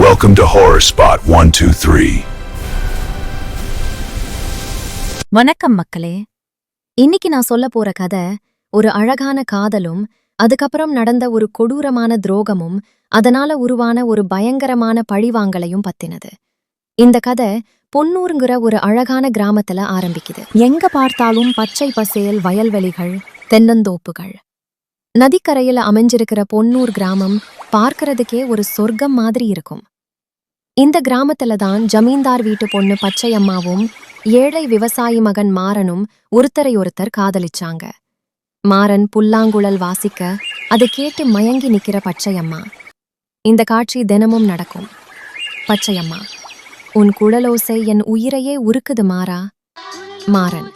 Welcome to Horror Spot 123. வணக்கம் மக்களே. இன்னைக்கு நான் சொல்ல போற கதை ஒரு அழகான காதலும் அதுக்கப்புறம் நடந்த ஒரு கொடூரமான துரோகமும் அதனால உருவான ஒரு பயங்கரமான பழிவாங்கலையும் பத்தினது. இந்த கதை பொன்னூருங்கிற ஒரு அழகான கிராமத்துல ஆரம்பிக்குது. எங்க பார்த்தாலும் பச்சை பசேல் வயல்வெளிகள், தென்னந்தோப்புகள். நதிக்கரையில அமைஞ்சிருக்கிற பொன்னூர் கிராமம் பார்க்கறதுக்கே ஒரு சொர்க்கம் மாதிரி இருக்கும். இந்த கிராமத்துல தான் ஜமீன்தார் வீட்டு பொண்ணு பச்சையம்மாவும் ஏழை விவசாயி மகன் மாறனும் ஒருத்தரையொருத்தர் காதலிச்சாங்க. மாறன் புல்லாங்குழல் வாசிக்க அதை கேட்டு மயங்கி நிக்கிற பச்சையம்மா. இந்த காட்சி தினமும் நடக்கும். பச்சையம்மா, உன் குழலோசை என் உயிரையே உருக்குது மாறா. மாறன்,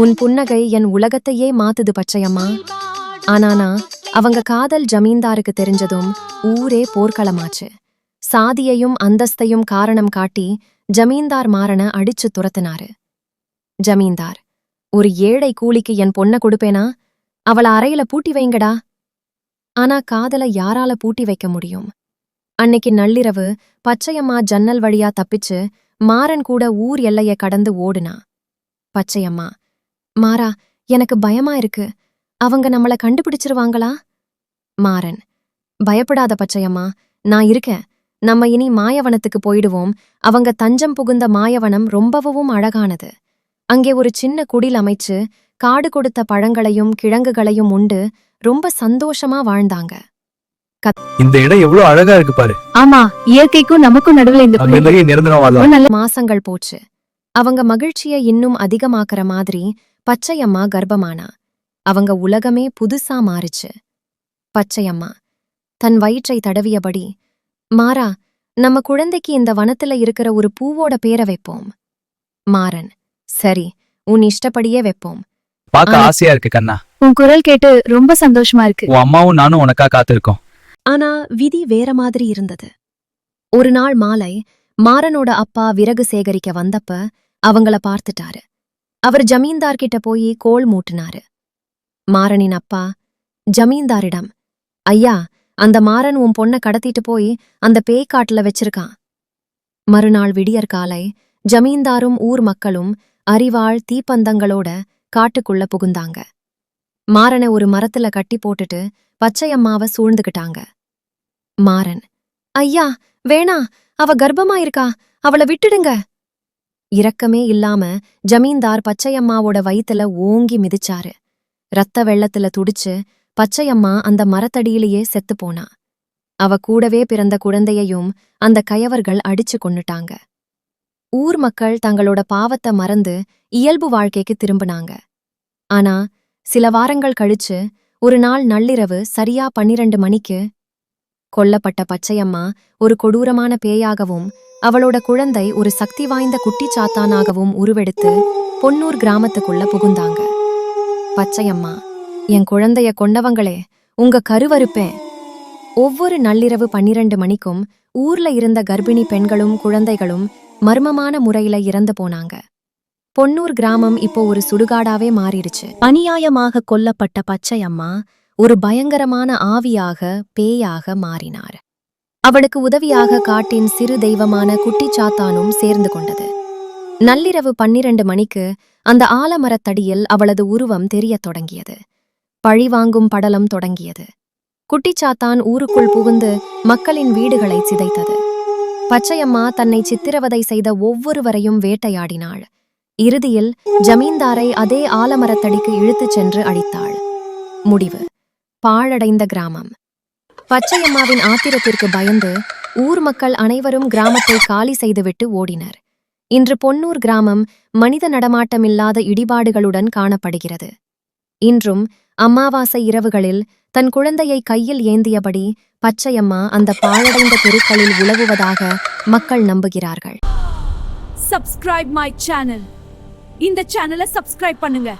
உன் புன்னகை என் உலகத்தையே மாத்துது பச்சையம்மா. ஆனானா அவங்க காதல் ஜமீன்தாருக்கு தெரிஞ்சதும் ஊரே போர்க்களமாச்சு. சாதியையும் அந்தஸ்தையும் காரணம் காட்டி ஜமீன்தார் மாறனை அடிச்சு துரத்தினாரு. ஜமீன்தார், ஒரு ஏழை கூலிக்கு என் பொண்ண கொடுப்பேனா? அவள அறையில பூட்டி வைங்கடா. ஆனா காதல யாரால பூட்டி வைக்க முடியும்? அன்னைக்கு நள்ளிரவு பச்சையம்மா ஜன்னல் வழியா தப்பிச்சு மாறன் கூட ஊர் எல்லைய கடந்து ஓடுனா. பச்சையம்மா, மாறா, எனக்கு பயமா இருக்கு. அவங்க நம்மள கண்டுபிடிச்சிருவாங்களா? மாறன், பயப்படாத பச்சையம்மா, நான் இருக்கேன். நம்ம இனி மாயவனத்துக்கு போயிடுவோம். அவங்க தஞ்சம் புகுந்த மாயவனம் ரொம்பவும் அழகானது. அங்கே ஒரு சின்ன குடில் அமைச்சு காடு கொடுத்த பழங்களையும் கிழங்குகளையும் உண்டு ரொம்ப சந்தோஷமா வாழ்ந்தாங்க. இந்த இடம் எவ்வளவு அழகா இருக்கு பாரு. ஆமா, இயற்கைக்கும் நமக்கும் நடுவுல இந்த நல்ல மாசங்கள் போச்சு. அவங்க மகிழ்ச்சியை இன்னும் அதிகமாக்குற மாதிரி பச்சையம்மா கர்ப்பமானா. அவங்க உலகமே புதுசா மாறுச்சு. பச்சையம்மா தன் வயிற்றை தடவியபடி, மாறா, நம்ம குழந்தைக்கு இந்த வனத்துல இருக்கிற ஒரு பூவோட பேரை வைப்போம். மாறன், சரி, உன் இஷ்டப்படியே வைப்போம். பார்க்க ஆசையா இருக்கு கண்ணா. உன் குரல் கேட்டு ரொம்ப சந்தோஷமா இருக்கு. உன் அம்மாவும் நானும் உனக்கா காத்திருக்கோம். ஆனா விதி வேற மாதிரி இருந்தது. ஒரு நாள் மாலை மாறனோட அப்பா விறகு சேகரிக்க வந்தப்ப அவங்கள பார்த்துட்டாரு. அவர் ஜமீன்தார்கிட்ட போய் கோல் மூட்டினாரு. மாறனின் அப்பா ஜமீன்தாரிடம், ஐயா, அந்த மாறன் உன் பொண்ண கடத்திட்டு போய் அந்த பேய்க்காட்டுல வச்சிருக்கான். மறுநாள் விடியற்காலை ஜமீன்தாரும் ஊர் மக்களும் அரிவாள் தீப்பந்தங்களோட காட்டுக்குள்ள புகுந்தாங்க. மாறனை ஒரு மரத்துல கட்டி போட்டுட்டு பச்சையம்மாவை சூழ்ந்துகிட்டாங்க. மாறன், ஐயா, வேணா, அவ கர்ப்பமா இருக்கா, அவளை விட்டுடுங்க. இரக்கமே இல்லாம ஜமீன்தார் பச்சையம்மாவோட வயித்துல ஓங்கி மிதிச்சாரு. ரத்த வெள்ளத்துல துடிச்சு பச்சையம்மா அந்த மரத்தடியிலேயே செத்து போனா. அவ கூடவே பிறந்த குழந்தையையும் அந்த கயவர்கள் அடிச்சு கொன்னுட்டாங்க. ஊர் மக்கள் தங்களோட பாவத்தை மறந்து இயல்பு வாழ்க்கைக்கு திரும்பினாங்க. ஆனா சில வாரங்கள் கழிச்சு ஒரு நாள் நள்ளிரவு சரியா 12 மணிக்கு கொல்லப்பட்ட பச்சையம்மா ஒரு கொடூரமான பேயாகவும் அவளோட குழந்தை ஒரு சக்தி வாய்ந்த குட்டிச்சாத்தானாகவும் உருவெடுத்து பொன்னூர் கிராமத்துக்குள்ள புகுந்தாங்க. பச்சையம்மா, என் குழந்தைய கொண்டவங்களே, உங்க கருவறுப்பேன். ஒவ்வொரு நள்ளிரவு 12 மணிக்கும் ஊர்ல இருந்த கர்ப்பிணி பெண்களும் குழந்தைகளும் மர்மமான முறையில இறந்து போனாங்க. பொன்னூர் கிராமம் இப்போ ஒரு சுடுகாடாவே மாறிடுச்சு. அநியாயமாக கொல்லப்பட்ட பச்சையம்மா ஒரு பயங்கரமான ஆவியாக, பேயாக மாறினார். அவளுக்கு உதவியாக காட்டின் சிறு தெய்வமான குட்டிச்சாத்தானும் சேர்ந்து கொண்டது. நள்ளிரவு 12 மணிக்கு அந்த ஆலமரத்தடியில் அவளது உருவம் தெரியத் தொடங்கியது. பழிவாங்கும் படலம் தொடங்கியது. குட்டிச்சாத்தான் ஊருக்குள் புகுந்து மக்களின் வீடுகளை சிதைத்தது. பச்சையம்மா தன்னை சித்திரவதை செய்த ஒவ்வொருவரையும் வேட்டையாடினாள். இறுதியில் ஜமீன்தாரை அதே ஆலமரத்தடிக்கு இழுத்துச் சென்று அழித்தாள். முடிவு: பாழடைந்த கிராமம். பச்சையம்மாவின் ஆத்திரத்திற்கு பயந்து ஊர் மக்கள் அனைவரும் கிராமத்தை காலி செய்துவிட்டு ஓடினர். இன்று பொன்னூர் கிராமம் மனித நடமாட்டமில்லாத இடிபாடுகளுடன் காணப்படுகிறது. இன்றும் அமாவாசை இரவுகளில் தன் குழந்தையை கையில் ஏந்தியபடி பச்சையம்மா அந்த பாழடைந்த தெருக்களில் உலவுவதாக மக்கள் நம்புகிறார்கள். Subscribe my channel. இந்த சேனலை சப்ஸ்கிரைப் பண்ணுங்க.